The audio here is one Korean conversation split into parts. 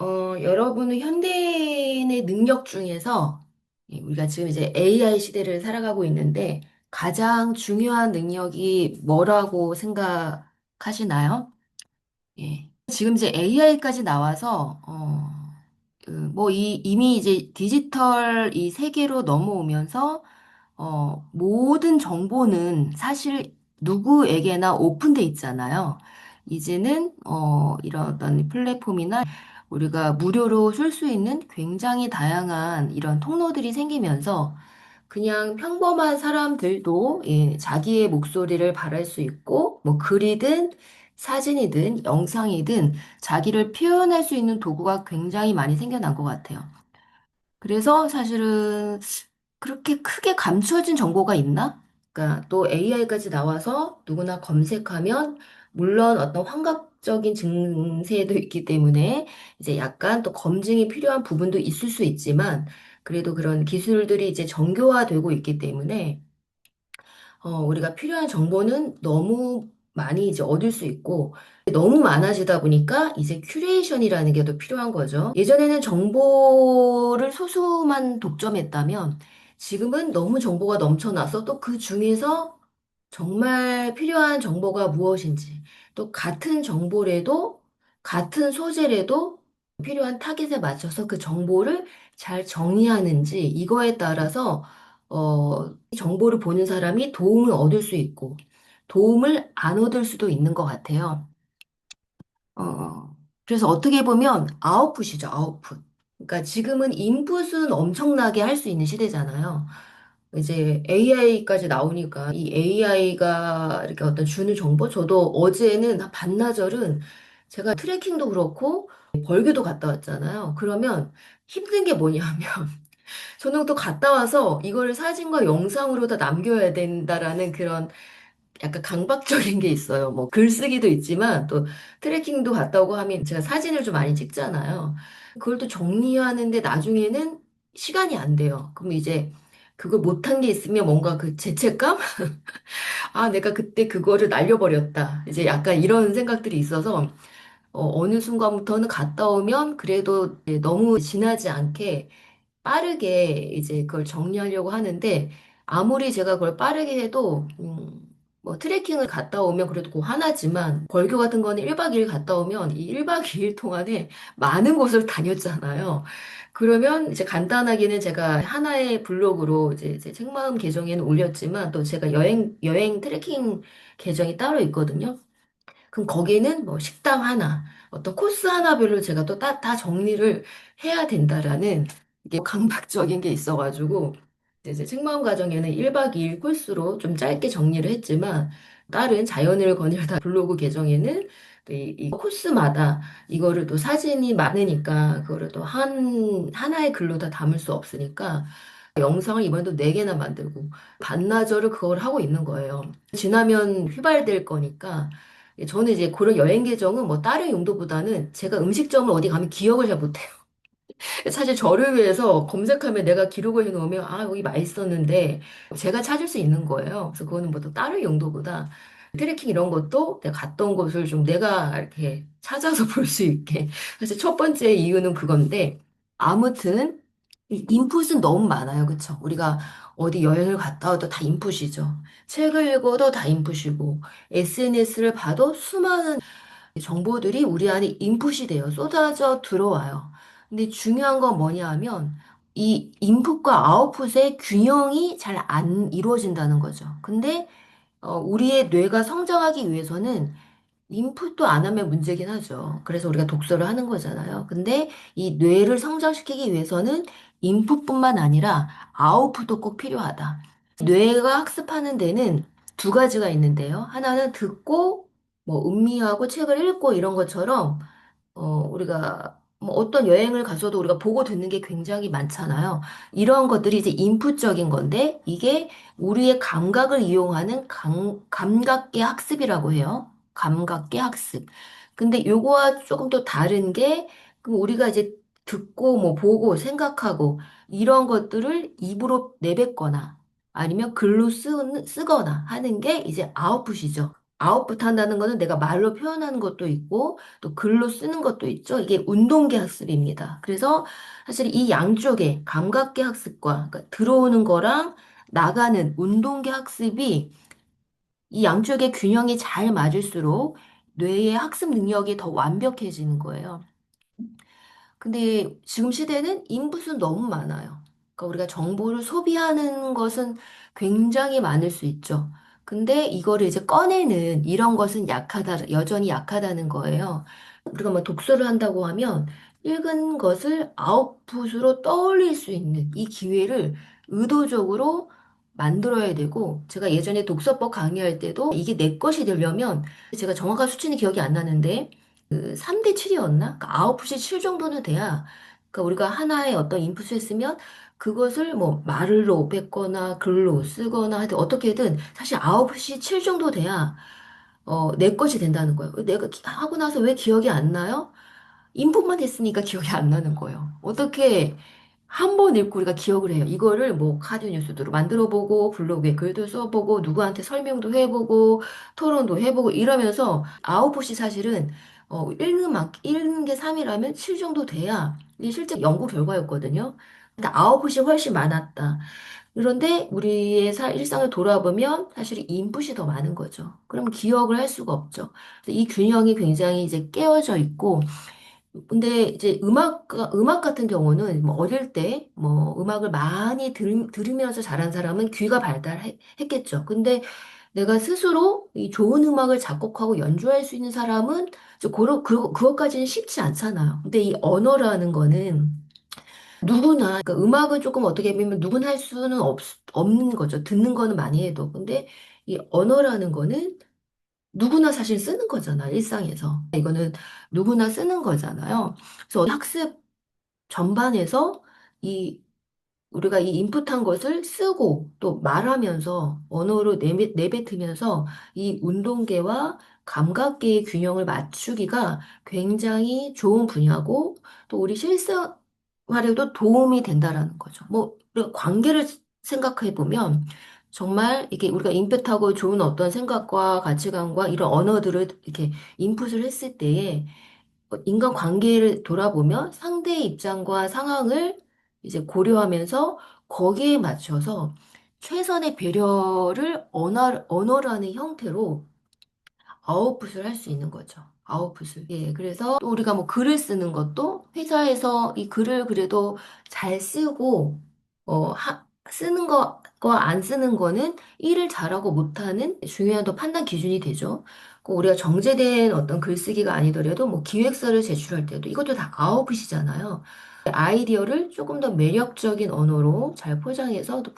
여러분은 현대인의 능력 중에서 우리가 지금 이제 AI 시대를 살아가고 있는데 가장 중요한 능력이 뭐라고 생각하시나요? 예. 지금 이제 AI까지 나와서 뭐 이미 이제 디지털 이 세계로 넘어오면서 모든 정보는 사실 누구에게나 오픈돼 있잖아요. 이제는 이런 어떤 플랫폼이나 우리가 무료로 쓸 수 있는 굉장히 다양한 이런 통로들이 생기면서 그냥 평범한 사람들도 자기의 목소리를 발할 수 있고 뭐 글이든 사진이든 영상이든 자기를 표현할 수 있는 도구가 굉장히 많이 생겨난 것 같아요. 그래서 사실은 그렇게 크게 감추어진 정보가 있나? 그러니까 또 AI까지 나와서 누구나 검색하면 물론 어떤 환각적인 증세도 있기 때문에 이제 약간 또 검증이 필요한 부분도 있을 수 있지만 그래도 그런 기술들이 이제 정교화되고 있기 때문에 우리가 필요한 정보는 너무 많이 이제 얻을 수 있고 너무 많아지다 보니까 이제 큐레이션이라는 게 더 필요한 거죠. 예전에는 정보를 소수만 독점했다면 지금은 너무 정보가 넘쳐나서 또 그 중에서 정말 필요한 정보가 무엇인지 또 같은 정보래도 같은 소재래도 필요한 타겟에 맞춰서 그 정보를 잘 정의하는지 이거에 따라서 이 정보를 보는 사람이 도움을 얻을 수 있고 도움을 안 얻을 수도 있는 것 같아요. 그래서 어떻게 보면 아웃풋이죠, 아웃풋. 그러니까 지금은 인풋은 엄청나게 할 수 있는 시대잖아요. 이제 AI까지 나오니까 이 AI가 이렇게 어떤 주는 정보? 저도 어제는 한 반나절은 제가 트레킹도 그렇고 벌교도 갔다 왔잖아요. 그러면 힘든 게 뭐냐면 저는 또 갔다 와서 이거를 사진과 영상으로 다 남겨야 된다라는 그런 약간 강박적인 게 있어요. 뭐 글쓰기도 있지만 또 트레킹도 갔다 오고 하면 제가 사진을 좀 많이 찍잖아요. 그걸 또 정리하는데 나중에는 시간이 안 돼요. 그럼 이제 그걸 못한 게 있으면 뭔가 그 죄책감? 아, 내가 그때 그거를 날려버렸다. 이제 약간 이런 생각들이 있어서 어느 순간부터는 갔다 오면 그래도 이제 너무 지나지 않게 빠르게 이제 그걸 정리하려고 하는데 아무리 제가 그걸 빠르게 해도 뭐 트레킹을 갔다 오면 그래도 그 하나지만 벌교 같은 거는 1박 2일 갔다 오면 이 1박 2일 동안에 많은 곳을 다녔잖아요. 그러면 이제 간단하게는 제가 하나의 블로그로 이제 제 책마음 계정에는 올렸지만 또 제가 여행 트레킹 계정이 따로 있거든요. 그럼 거기는 뭐 식당 하나, 어떤 코스 하나별로 제가 또 다 정리를 해야 된다라는 이게 강박적인 게 있어가지고 이제 책마음 가정에는 1박 2일 코스로 좀 짧게 정리를 했지만 다른 자연을 거닐다 블로그 계정에는 이 코스마다 이거를 또 사진이 많으니까 그거를 또 하나의 글로 다 담을 수 없으니까 영상을 이번에도 4개나 만들고 반나절을 그걸 하고 있는 거예요. 지나면 휘발될 거니까 저는 이제 그런 여행 계정은 뭐 다른 용도보다는 제가 음식점을 어디 가면 기억을 잘 못해요. 사실 저를 위해서 검색하면 내가 기록을 해놓으면 아 여기 맛있었는데 제가 찾을 수 있는 거예요. 그래서 그거는 뭐 또 다른 용도보다 트레킹 이런 것도 내가 갔던 곳을 좀 내가 이렇게 찾아서 볼 수 있게 사실 첫 번째 이유는 그건데 아무튼 이 인풋은 너무 많아요. 그쵸? 우리가 어디 여행을 갔다 와도 다 인풋이죠. 책을 읽어도 다 인풋이고 SNS를 봐도 수많은 정보들이 우리 안에 인풋이 돼요. 쏟아져 들어와요. 근데 중요한 건 뭐냐 하면 이 인풋과 아웃풋의 균형이 잘 안 이루어진다는 거죠. 근데 우리의 뇌가 성장하기 위해서는 인풋도 안 하면 문제긴 하죠. 그래서 우리가 독서를 하는 거잖아요. 근데 이 뇌를 성장시키기 위해서는 인풋뿐만 아니라 아웃풋도 꼭 필요하다. 뇌가 학습하는 데는 두 가지가 있는데요. 하나는 듣고 뭐 음미하고 책을 읽고 이런 것처럼 우리가 뭐 어떤 여행을 가서도 우리가 보고 듣는 게 굉장히 많잖아요. 이런 것들이 이제 인풋적인 건데 이게 우리의 감각을 이용하는 감각계 학습이라고 해요. 감각계 학습. 근데 요거와 조금 또 다른 게 그럼 우리가 이제 듣고 뭐 보고 생각하고 이런 것들을 입으로 내뱉거나 아니면 글로 쓰거나 하는 게 이제 아웃풋이죠. 아웃풋 한다는 거는 내가 말로 표현하는 것도 있고 또 글로 쓰는 것도 있죠. 이게 운동계 학습입니다. 그래서 사실 이 양쪽에 감각계 학습과 그러니까 들어오는 거랑 나가는 운동계 학습이 이 양쪽의 균형이 잘 맞을수록 뇌의 학습 능력이 더 완벽해지는 거예요. 근데 지금 시대는 인풋은 너무 많아요. 그러니까 우리가 정보를 소비하는 것은 굉장히 많을 수 있죠. 근데 이거를 이제 꺼내는 이런 것은 약하다, 여전히 약하다는 거예요. 우리가 뭐 독서를 한다고 하면 읽은 것을 아웃풋으로 떠올릴 수 있는 이 기회를 의도적으로 만들어야 되고, 제가 예전에 독서법 강의할 때도 이게 내 것이 되려면 제가 정확한 수치는 기억이 안 나는데 그 3대 7이었나? 그러니까 아웃풋이 7 정도는 돼야 그러니까 우리가 하나의 어떤 인풋을 했으면 그것을 뭐 말로 뱉거나 글로 쓰거나 하여튼 어떻게든 사실 아웃풋이 7 정도 돼야 내 것이 된다는 거예요. 내가 하고 나서 왜 기억이 안 나요? 인풋만 했으니까 기억이 안 나는 거예요. 어떻게 한 번 읽고 우리가 기억을 해요. 이거를 뭐 카드 뉴스도 만들어 보고 블로그에 글도 써보고 누구한테 설명도 해보고 토론도 해보고 이러면서 아웃풋이 사실은 읽는 게 3이라면 7 정도 돼야 이게 실제 연구 결과였거든요. 근데 아웃풋이 훨씬 많았다. 그런데 우리의 일상을 돌아보면 사실 인풋이 더 많은 거죠. 그럼 기억을 할 수가 없죠. 그래서 이 균형이 굉장히 이제 깨어져 있고 근데 이제 음악 같은 경우는 뭐 어릴 때 뭐 음악을 많이 들으면서 자란 사람은 귀가 발달했겠죠. 근데 내가 스스로 이 좋은 음악을 작곡하고 연주할 수 있는 사람은 그것까지는 쉽지 않잖아요. 근데 이 언어라는 거는 누구나, 그러니까 음악은 조금 어떻게 보면 누구나 할 수는 없는 거죠. 듣는 거는 많이 해도. 근데 이 언어라는 거는 누구나 사실 쓰는 거잖아, 일상에서. 이거는 누구나 쓰는 거잖아요. 그래서 학습 전반에서 이 우리가 이 인풋한 것을 쓰고 또 말하면서 언어로 내뱉으면서 이 운동계와 감각계의 균형을 맞추기가 굉장히 좋은 분야고 또 우리 실생활에도 도움이 된다라는 거죠. 뭐 우리가 관계를 생각해 보면 정말 이게 우리가 인풋하고 좋은 어떤 생각과 가치관과 이런 언어들을 이렇게 인풋을 했을 때에 인간 관계를 돌아보면 상대의 입장과 상황을 이제 고려하면서 거기에 맞춰서 최선의 배려를 언어라는 형태로 아웃풋을 할 수 있는 거죠. 아웃풋을. 예, 그래서 또 우리가 뭐 글을 쓰는 것도 회사에서 이 글을 그래도 잘 쓰고, 쓰는 거와 안 쓰는 거는 일을 잘하고 못하는 중요한 또 판단 기준이 되죠. 꼭 우리가 정제된 어떤 글쓰기가 아니더라도 뭐 기획서를 제출할 때도 이것도 다 아웃풋이잖아요. 아이디어를 조금 더 매력적인 언어로 잘 포장해서 또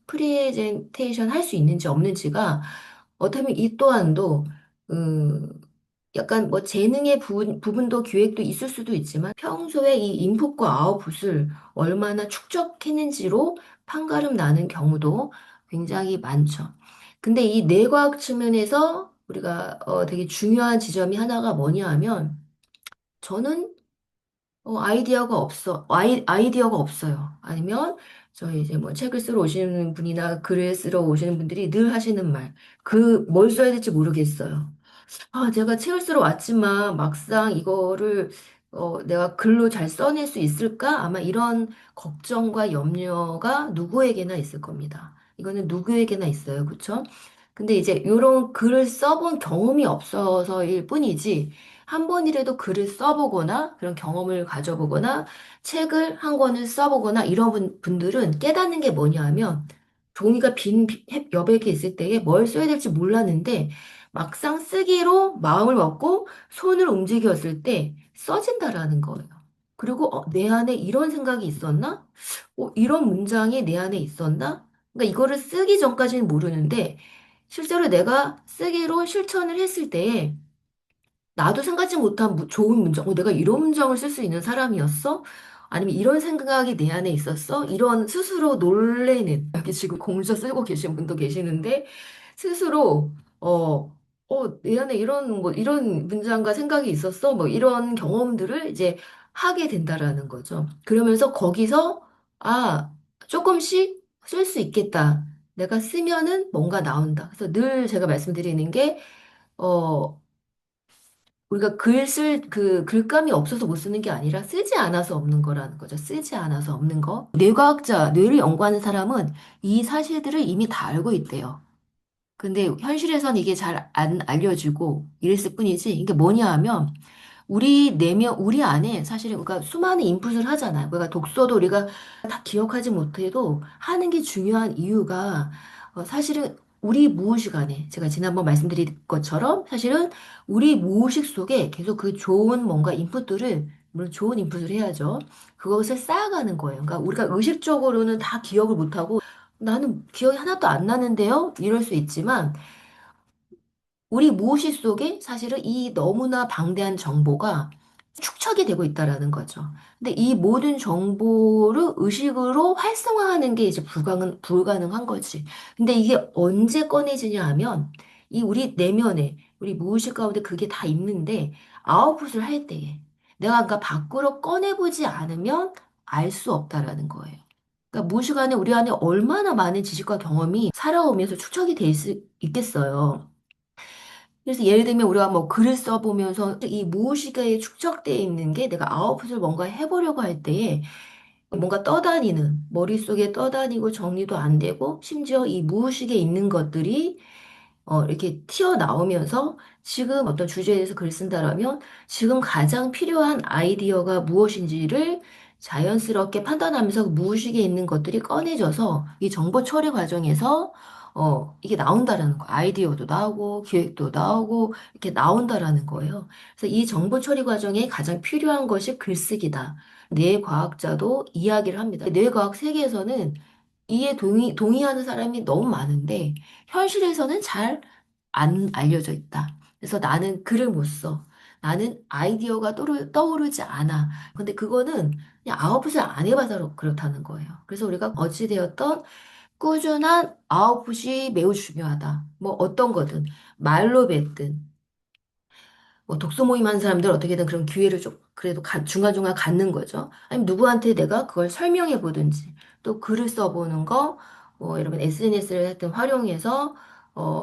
프레젠테이션 할 수 있는지 없는지가 어쩌면 이 또한도 음, 약간 뭐 재능의 부분도 기획도 있을 수도 있지만 평소에 이 인풋과 아웃풋을 얼마나 축적했는지로 판가름 나는 경우도 굉장히 많죠. 근데 이 뇌과학 측면에서 우리가 되게 중요한 지점이 하나가 뭐냐 하면 저는 아이디어가 없어요. 아니면 저희 이제 뭐 책을 쓰러 오시는 분이나 글을 쓰러 오시는 분들이 늘 하시는 말, 뭘 써야 될지 모르겠어요. 제가 책을 쓰러 왔지만 막상 이거를 내가 글로 잘 써낼 수 있을까? 아마 이런 걱정과 염려가 누구에게나 있을 겁니다. 이거는 누구에게나 있어요. 그쵸? 근데 이제 이런 글을 써본 경험이 없어서일 뿐이지 한 번이라도 글을 써보거나 그런 경험을 가져보거나 책을 한 권을 써보거나 이런 분들은 깨닫는 게 뭐냐 하면 종이가 빈 여백이 있을 때에 뭘 써야 될지 몰랐는데 막상 쓰기로 마음을 먹고 손을 움직였을 때 써진다라는 거예요. 그리고 내 안에 이런 생각이 있었나? 이런 문장이 내 안에 있었나? 그러니까 이거를 쓰기 전까지는 모르는데 실제로 내가 쓰기로 실천을 했을 때에 나도 생각지 못한 좋은 문장, 내가 이런 문장을 쓸 수 있는 사람이었어? 아니면 이런 생각이 내 안에 있었어? 이런 스스로 놀래는, 여기 지금 공저 쓰고 계신 분도 계시는데, 스스로, 내 안에 이런 문장과 생각이 있었어? 뭐 이런 경험들을 이제 하게 된다라는 거죠. 그러면서 거기서, 아, 조금씩 쓸 수 있겠다. 내가 쓰면은 뭔가 나온다. 그래서 늘 제가 말씀드리는 게, 어, 우리가 글감이 없어서 못 쓰는 게 아니라 쓰지 않아서 없는 거라는 거죠. 쓰지 않아서 없는 거. 뇌과학자, 뇌를 연구하는 사람은 이 사실들을 이미 다 알고 있대요. 근데 현실에선 이게 잘 안 알려지고 이랬을 뿐이지. 이게 뭐냐 하면 우리 안에 사실은 우리가 수많은 인풋을 하잖아요. 그러니까 독서도 우리가 다 기억하지 못해도 하는 게 중요한 이유가 사실은 우리 무의식 안에 제가 지난번 말씀드린 것처럼 사실은 우리 무의식 속에 계속 그 좋은 뭔가 인풋들을 물론 좋은 인풋을 해야죠. 그것을 쌓아가는 거예요. 그러니까 우리가 의식적으로는 다 기억을 못하고 나는 기억이 하나도 안 나는데요? 이럴 수 있지만 우리 무의식 속에 사실은 이 너무나 방대한 정보가 축적이 되고 있다라는 거죠. 근데 이 모든 정보를 의식으로 활성화하는 게 이제 불가능한 거지. 근데 이게 언제 꺼내지냐 하면 이 우리 내면에, 우리 무의식 가운데 그게 다 있는데 아웃풋을 할 때에 내가 그러니까 밖으로 꺼내보지 않으면 알 수 없다라는 거예요. 그러니까 무의식 안에 우리 안에 얼마나 많은 지식과 경험이 살아오면서 축적이 돼 있겠어요. 그래서 예를 들면 우리가 뭐 글을 써보면서 이 무의식에 축적되어 있는 게 내가 아웃풋을 뭔가 해보려고 할 때에 뭔가 떠다니는, 머릿속에 떠다니고 정리도 안 되고 심지어 이 무의식에 있는 것들이 이렇게 튀어나오면서 지금 어떤 주제에 대해서 글 쓴다라면 지금 가장 필요한 아이디어가 무엇인지를 자연스럽게 판단하면서 무의식에 있는 것들이 꺼내져서 이 정보 처리 과정에서 이게 나온다라는 거. 아이디어도 나오고 기획도 나오고 이렇게 나온다라는 거예요. 그래서 이 정보 처리 과정에 가장 필요한 것이 글쓰기다. 뇌과학자도 이야기를 합니다. 뇌과학 세계에서는 이에 동의하는 사람이 너무 많은데 현실에서는 잘 안 알려져 있다. 그래서 나는 글을 못 써. 나는 아이디어가 떠오르지 않아. 근데 그거는 그냥 아웃풋을 안 해봐서 그렇다는 거예요. 그래서 우리가 어찌되었던 꾸준한 아웃풋이 매우 중요하다. 뭐 어떤 거든 말로 뱉든 뭐 독서 모임 하는 사람들 어떻게든 그런 기회를 좀 그래도 중간중간 갖는 거죠. 아니면 누구한테 내가 그걸 설명해 보든지 또 글을 써보는 거, 뭐 여러분 SNS를 하여튼 활용해서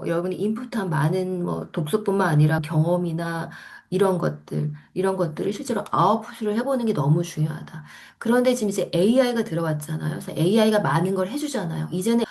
여러분이 인풋한 많은 뭐 독서뿐만 아니라 경험이나 이런 것들을 실제로 아웃풋을 해보는 게 너무 중요하다. 그런데 지금 이제 AI가 들어왔잖아요. 그래서 AI가 많은 걸 해주잖아요. 이제는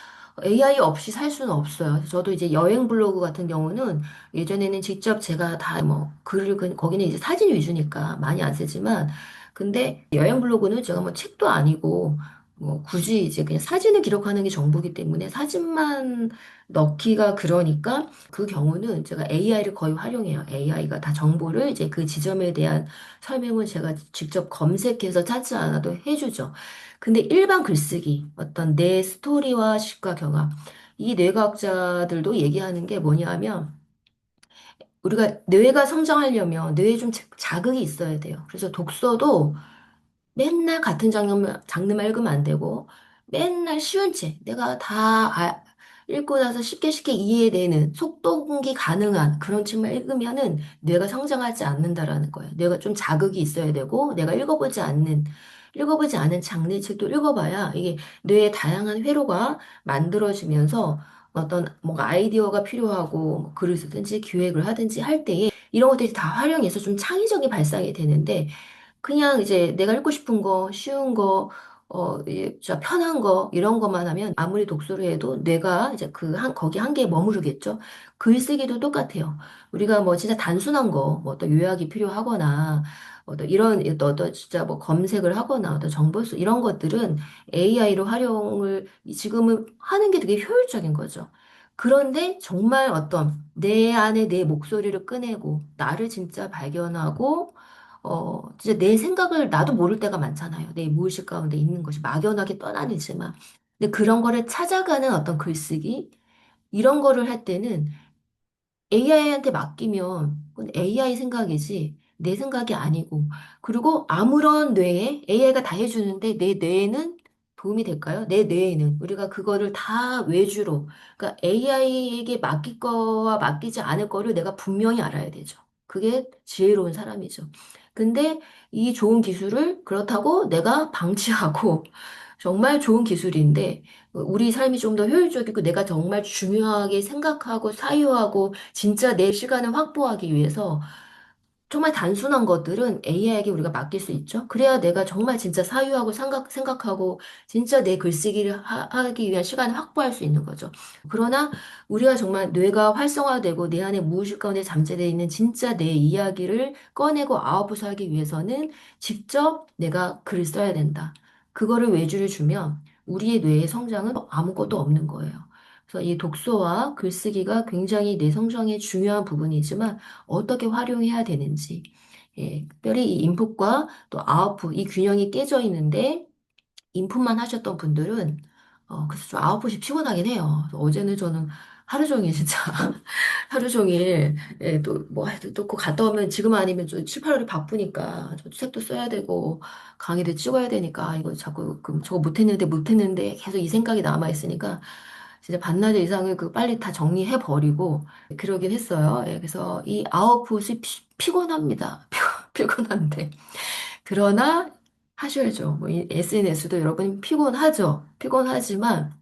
AI 없이 살 수는 없어요. 저도 이제 여행 블로그 같은 경우는 예전에는 직접 제가 다 뭐 글을 거기는 이제 사진 위주니까 많이 안 쓰지만 근데 여행 블로그는 제가 뭐 책도 아니고 뭐 굳이 이제 그냥 사진을 기록하는 게 전부기 때문에 사진만 넣기가 그러니까 그 경우는 제가 AI를 거의 활용해요. AI가 다 정보를 이제 그 지점에 대한 설명을 제가 직접 검색해서 찾지 않아도 해주죠. 근데 일반 글쓰기, 어떤 내 스토리와 시과 경험, 이 뇌과학자들도 얘기하는 게 뭐냐면 우리가 뇌가 성장하려면 뇌에 좀 자극이 있어야 돼요. 그래서 독서도 맨날 같은 장르만 읽으면 안 되고 맨날 쉬운 책 내가 읽고 나서 쉽게 이해되는 속도공기 가능한 그런 책만 읽으면은 뇌가 성장하지 않는다라는 거예요. 뇌가 좀 자극이 있어야 되고 내가 읽어보지 않은 장르의 책도 읽어봐야 이게 뇌의 다양한 회로가 만들어지면서 어떤 뭔가 아이디어가 필요하고 뭐 글을 쓰든지 기획을 하든지 할 때에 이런 것들이 다 활용해서 좀 창의적인 발상이 되는데 그냥 이제 내가 읽고 싶은 거, 쉬운 거, 진짜 편한 거, 이런 것만 하면 아무리 독서를 해도 뇌가 이제 거기 한계에 머무르겠죠. 글쓰기도 똑같아요. 우리가 뭐 진짜 단순한 거, 뭐 어떤 요약이 필요하거나, 어떤 진짜 뭐 검색을 하거나, 어떤 정보수, 이런 것들은 AI로 활용을 지금은 하는 게 되게 효율적인 거죠. 그런데 정말 어떤 내 안에 내 목소리를 꺼내고, 나를 진짜 발견하고, 진짜 내 생각을 나도 모를 때가 많잖아요. 내 무의식 가운데 있는 것이 막연하게 떠다니지만. 근데 그런 거를 찾아가는 어떤 글쓰기, 이런 거를 할 때는 AI한테 맡기면 그건 AI 생각이지 내 생각이 아니고 그리고 아무런 뇌에 AI가 다 해주는데 내 뇌에는 도움이 될까요? 내 뇌에는 우리가 그거를 다 외주로 그러니까 AI에게 맡길 거와 맡기지 않을 거를 내가 분명히 알아야 되죠. 그게 지혜로운 사람이죠. 근데 이 좋은 기술을 그렇다고 내가 방치하고 정말 좋은 기술인데 우리 삶이 좀 더 효율적이고 내가 정말 중요하게 생각하고 사유하고 진짜 내 시간을 확보하기 위해서 정말 단순한 것들은 AI에게 우리가 맡길 수 있죠. 그래야 내가 정말 진짜 사유하고 생각하고 진짜 내 글쓰기를 하기 위한 시간을 확보할 수 있는 거죠. 그러나 우리가 정말 뇌가 활성화되고 내 안에 무의식 가운데 잠재되어 있는 진짜 내 이야기를 꺼내고 아웃풋하기 위해서는 직접 내가 글을 써야 된다. 그거를 외주를 주면 우리의 뇌의 성장은 아무것도 없는 거예요. 그래서 이 독서와 글쓰기가 굉장히 내 성장에 중요한 부분이지만 어떻게 활용해야 되는지, 예, 특별히 이 인풋과 또 아웃풋, 이 균형이 깨져 있는데 인풋만 하셨던 분들은 그래서 좀 아웃풋이 피곤하긴 해요. 그래서 어제는 저는 하루 종일 진짜 하루 종일 예, 또그 갔다 오면 지금 아니면 좀 7, 8월이 바쁘니까 저 책도 써야 되고 강의도 찍어야 되니까 이거 자꾸 저거 못했는데 계속 이 생각이 남아 있으니까 진짜 반나절 이상을 빨리 다 정리해 버리고 그러긴 했어요. 예, 그래서 이 아웃풋이 피곤합니다. 피곤한데 그러나 하셔야죠. 뭐 SNS도 여러분 피곤하죠. 피곤하지만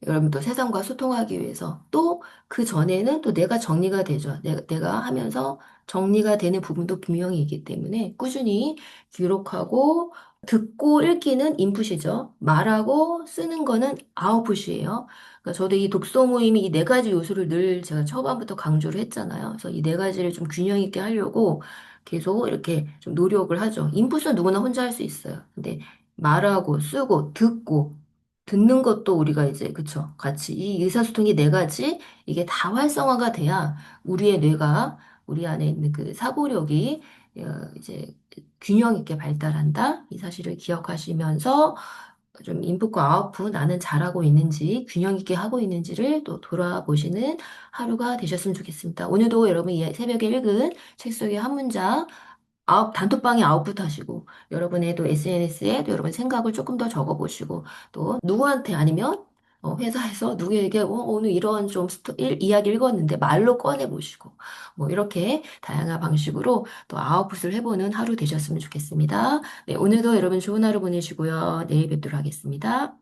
여러분 또 세상과 소통하기 위해서 또 그 전에는 또 내가 정리가 되죠. 내가 하면서 정리가 되는 부분도 분명히 있기 때문에 꾸준히 기록하고 듣고 읽기는 인풋이죠. 말하고 쓰는 거는 아웃풋이에요. 그러니까 저도 이 독서 모임이 이 네 가지 요소를 늘 제가 초반부터 강조를 했잖아요. 그래서 이 네 가지를 좀 균형 있게 하려고 계속 이렇게 좀 노력을 하죠. 인풋은 누구나 혼자 할 수 있어요. 근데 말하고 쓰고 듣고 듣는 것도 우리가 이제 그쵸 같이 이 의사소통이 네 가지 이게 다 활성화가 돼야 우리의 뇌가 우리 안에 있는 그 사고력이 이제 균형 있게 발달한다 이 사실을 기억하시면서 좀 인풋과 아웃풋 나는 잘하고 있는지 균형 있게 하고 있는지를 또 돌아보시는 하루가 되셨으면 좋겠습니다. 오늘도 여러분 이 새벽에 읽은 책 속의 한 문장 단톡방에 아웃풋 하시고, 여러분의 또 SNS에 또 여러분 생각을 조금 더 적어보시고, 또 누구한테 아니면 회사에서 누구에게 오늘 이런 좀 이야기 읽었는데 말로 꺼내보시고, 뭐 이렇게 다양한 방식으로 또 아웃풋을 해보는 하루 되셨으면 좋겠습니다. 네, 오늘도 여러분 좋은 하루 보내시고요. 내일 뵙도록 하겠습니다.